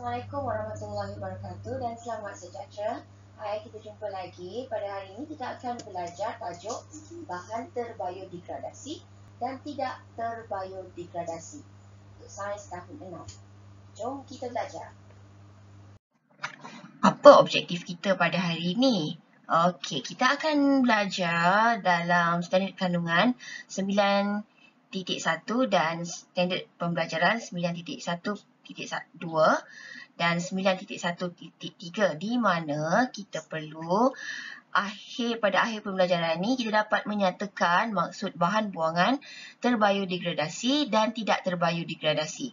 Assalamualaikum warahmatullahi wabarakatuh dan selamat sejahtera. Hai, kita jumpa lagi. Pada hari ini kita akan belajar tajuk bahan terbiodegradasi dan tidak terbiodegradasi untuk sains tahun 6. Jom kita belajar. Apa objektif kita pada hari ini? Okey, kita akan belajar dalam standard kandungan 9.1 dan standard pembelajaran 9.1.2 dan 9.1.3 di mana kita perlu pada akhir pembelajaran ini kita dapat menyatakan maksud bahan buangan terbiodegradasi dan tidak terbiodegradasi.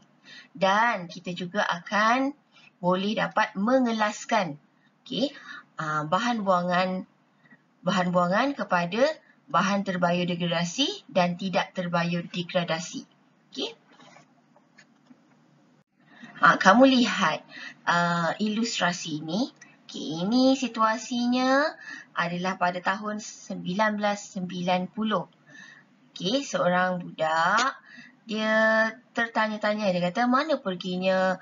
Dan kita juga akan boleh dapat mengelaskan bahan buangan kepada bahan terbiodegradasi dan tidak terbiodegradasi. Okey. Kamu lihat ilustrasi ini. Okay, ini situasinya adalah pada tahun 1990. Okay, seorang budak, dia tertanya-tanya, dia kata, mana perginya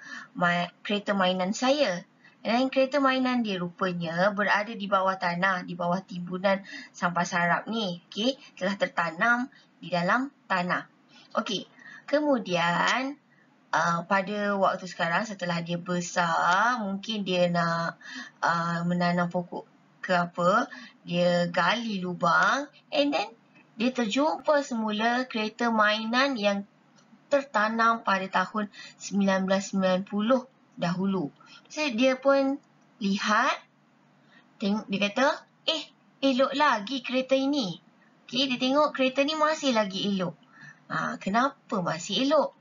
kereta mainan saya? Dan kereta mainan dia rupanya berada di bawah tanah, di bawah timbunan sampah sarap ni. Okay, telah tertanam di dalam tanah. Okey, kemudian pada waktu sekarang setelah dia besar, mungkin dia nak menanam pokok ke apa, dia gali lubang and then dia terjumpa semula kereta mainan yang tertanam pada tahun 1990 dahulu. So dia pun lihat, tengok, dia kata, elok lagi kereta ini. Okay, dia tengok kereta ni masih lagi elok. Kenapa masih elok?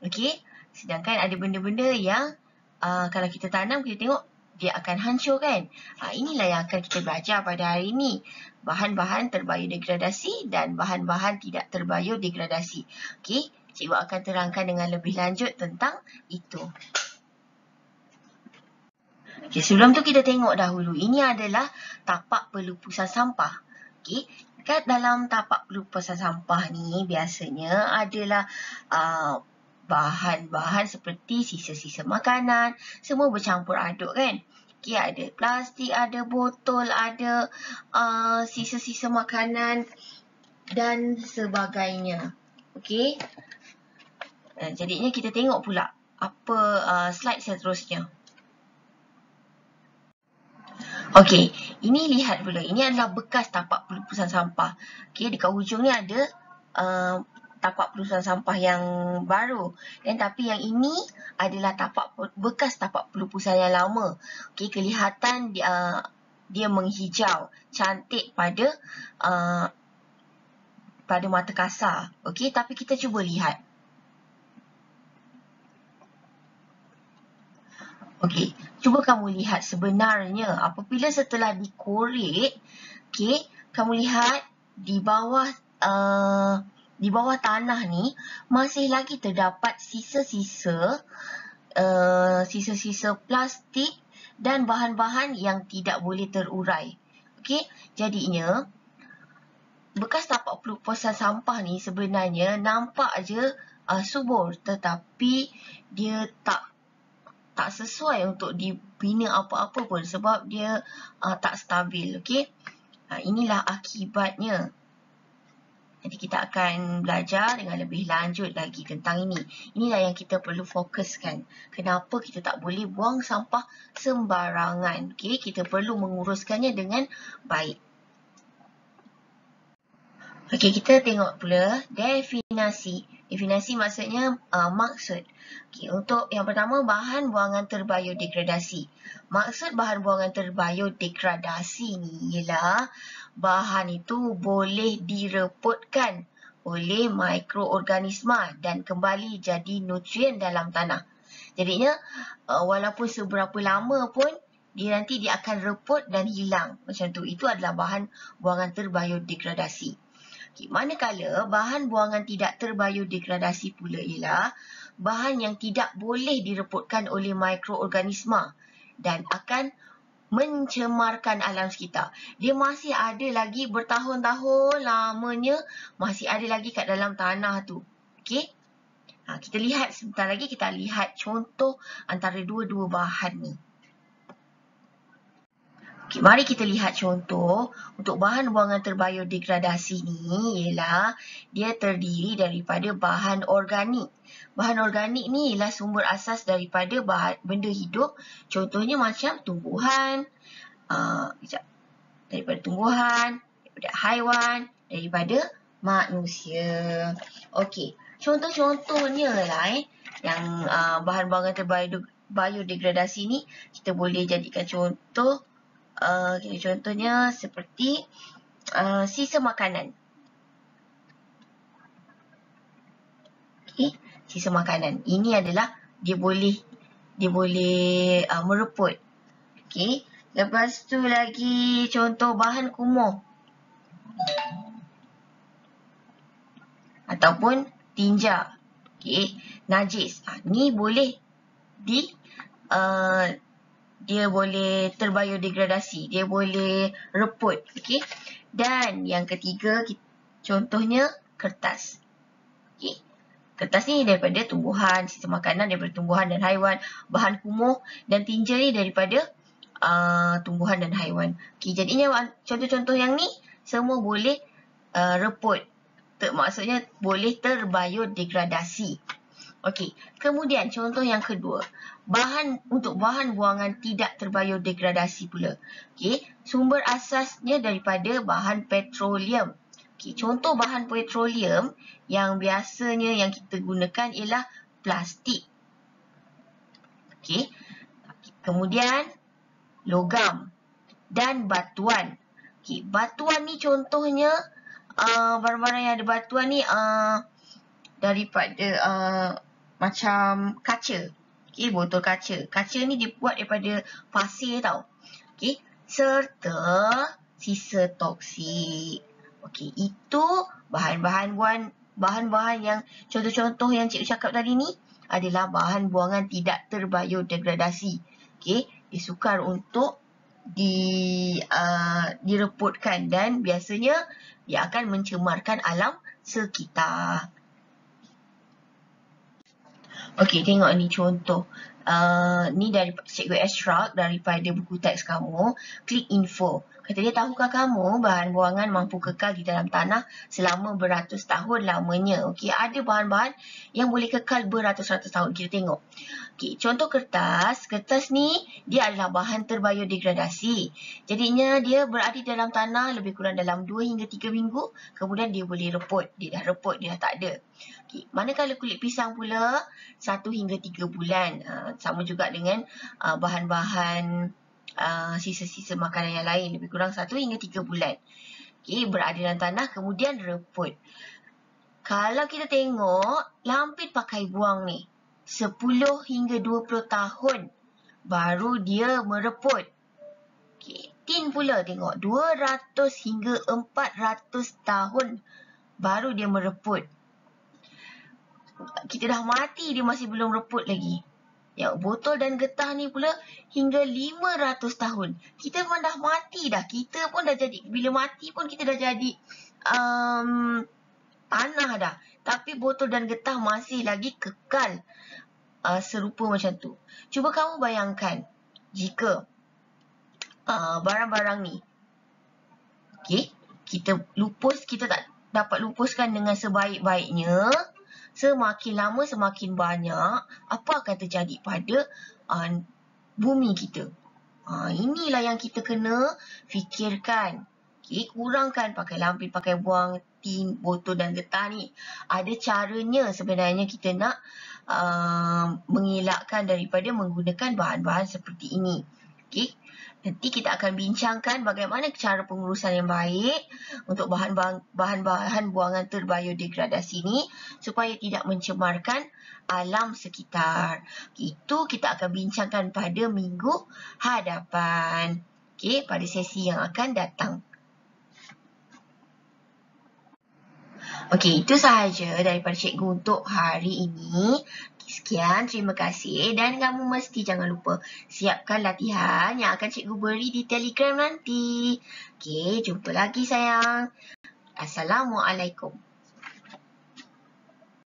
Okay. Sedangkan ada benda-benda yang kalau kita tanam, kita tengok dia akan hancur kan. Inilah yang akan kita belajar pada hari ini. Bahan-bahan terbiodegradasi dan bahan-bahan tidak terbiodegradasi. Okey, cikgu akan terangkan dengan lebih lanjut tentang itu. Okey, sebelum tu kita tengok dahulu. Ini adalah tapak pelupusan sampah. Okey, kat dalam tapak pelupusan sampah ni biasanya adalah bahan-bahan seperti sisa-sisa makanan, semua bercampur aduk kan. Okay, ada plastik, ada botol, ada sisa-sisa makanan dan sebagainya. Okay. Jadinya kita tengok pula apa slide seterusnya. Okey, ini lihat pula. Ini adalah bekas tapak pelupusan sampah. Okey, dekat hujung ni ada tapak pelupusan sampah yang baru. Dan tapi yang ini adalah bekas tapak pelupusan yang lama. Okey, kelihatan dia menghijau, cantik pada mata kasar. Okey, tapi kita cuba lihat. Okey, cuba kamu lihat sebenarnya apabila setelah dikorek, okey, kamu lihat di bawah tanah ni masih lagi terdapat sisa-sisa plastik dan bahan-bahan yang tidak boleh terurai. Okey, jadinya bekas tapak pelupusan sampah ni sebenarnya nampak je subur, tetapi dia tak sesuai untuk dibina apa-apa pun sebab dia tak stabil. Okey, inilah akibatnya. Nanti kita akan belajar dengan lebih lanjut lagi tentang ini. Inilah yang kita perlu fokuskan. Kenapa kita tak boleh buang sampah sembarangan. Okay? Kita perlu menguruskannya dengan baik. Okey, kita tengok pula definisi. Definisi maksudnya maksud. Okey, untuk yang pertama, bahan buangan terbiodegradasi. Maksud bahan buangan terbiodegradasi ni ialah bahan itu boleh direputkan oleh mikroorganisma dan kembali jadi nutrien dalam tanah. Jadinya walaupun seberapa lama pun dia akan reput dan hilang. Macam tu. Itu adalah bahan buangan terbiodegradasi. Okay, manakala bahan buangan tidak terbiodegradasi pula ialah bahan yang tidak boleh direputkan oleh mikroorganisma dan akan mencemarkan alam sekitar. Dia masih ada lagi bertahun-tahun lamanya, masih ada lagi kat dalam tanah tu. Okey? Kita lihat sebentar lagi, kita lihat contoh antara dua-dua bahan ni. Okay, mari kita lihat contoh. Untuk bahan buangan terbiodegradasi ni ialah dia terdiri daripada bahan organik. Bahan organik ni ialah sumber asas daripada benda hidup. Contohnya macam tumbuhan, daripada tumbuhan, daripada haiwan, daripada manusia. Okey, contoh-contohnya lah yang bahan buangan terbiodegradasi ni kita boleh jadikan contoh. Contohnya seperti sisa makanan. Okay, sisa makanan. Ini adalah dia boleh mereput. Okay. Lepas tu lagi contoh bahan kumuh. Ataupun tinja. Okay. Najis. Ni boleh dia boleh terbiodegradasi. Dia boleh reput. Okay. Dan yang ketiga, contohnya kertas. Okay. Kertas ni daripada tumbuhan, sisa makanan daripada tumbuhan dan haiwan. Bahan kumuh dan tinja ni daripada tumbuhan dan haiwan. Okay. Jadinya contoh-contoh yang ni semua boleh reput. Maksudnya boleh terbiodegradasi. Okey, kemudian contoh yang kedua. Untuk bahan buangan tidak terbiodegradasi pula. Okey, sumber asasnya daripada bahan petroleum. Okey, contoh bahan petroleum yang biasanya yang kita gunakan ialah plastik. Okey. Kemudian logam dan batuan. Okey, batuan ni contohnya barang-barang yang ada batuan ni daripada macam kaca. Okay, botol kaca. Kaca ni dibuat daripada pasir tau. Okay, serta sisa toksik. Okay, itu bahan-bahan yang contoh-contoh yang cikgu cakap tadi ni adalah bahan buangan tidak terbiodegradasi. Okay, disukar untuk direputkan dan biasanya dia akan mencemarkan alam sekitar. Okey, tengok ni contoh. Ni dari cikgu extract daripada buku teks kamu. Klik info. Kata dia, tahukah kamu bahan buangan mampu kekal di dalam tanah selama beratus tahun lamanya. Okey, ada bahan-bahan yang boleh kekal beratus-ratus tahun. Kita tengok. Okey, contoh kertas. Kertas ni dia adalah bahan terbiodegradasi. Jadinya dia berada dalam tanah lebih kurang dalam 2 hingga 3 minggu. Kemudian dia boleh reput. Dia dah reput, dia dah tak ada. Okay. Manakala kulit pisang pula 1 hingga 3 bulan. Sama juga dengan bahan-bahan sisa-sisa makanan yang lain. Lebih kurang 1 hingga 3 bulan. Okay. Berada dalam tanah kemudian reput. Kalau kita tengok lampit pakai buang ni 10 hingga 20 tahun baru dia mereput. Okay. Tin pula tengok 200 hingga 400 tahun baru dia mereput. Kita dah mati, dia masih belum reput lagi. Yang botol dan getah ni pula hingga 500 tahun. Kita memang dah mati dah. Kita pun dah jadi, bila mati pun kita dah jadi tanah dah. Tapi botol dan getah masih lagi kekal serupa macam tu. Cuba kamu bayangkan jika barang-barang ni, okay, kita tak dapat lupuskan dengan sebaik-baiknya. Semakin lama semakin banyak, apa akan terjadi pada bumi kita? Inilah yang kita kena fikirkan. Okay, kurangkan pakai lampin, pakai buang tin, botol dan getah ni. Ada caranya sebenarnya kita nak mengelakkan daripada menggunakan bahan-bahan seperti ini. Okay. Nanti kita akan bincangkan bagaimana cara pengurusan yang baik untuk bahan-bahan buangan terbiodegradasi ini supaya tidak mencemarkan alam sekitar. Itu kita akan bincangkan pada minggu hadapan. Okay, pada sesi yang akan datang. Okey, itu sahaja daripada cikgu untuk hari ini. Sekian, terima kasih dan kamu mesti jangan lupa siapkan latihan yang akan cikgu beri di Telegram nanti. Okey, jumpa lagi sayang. Assalamualaikum.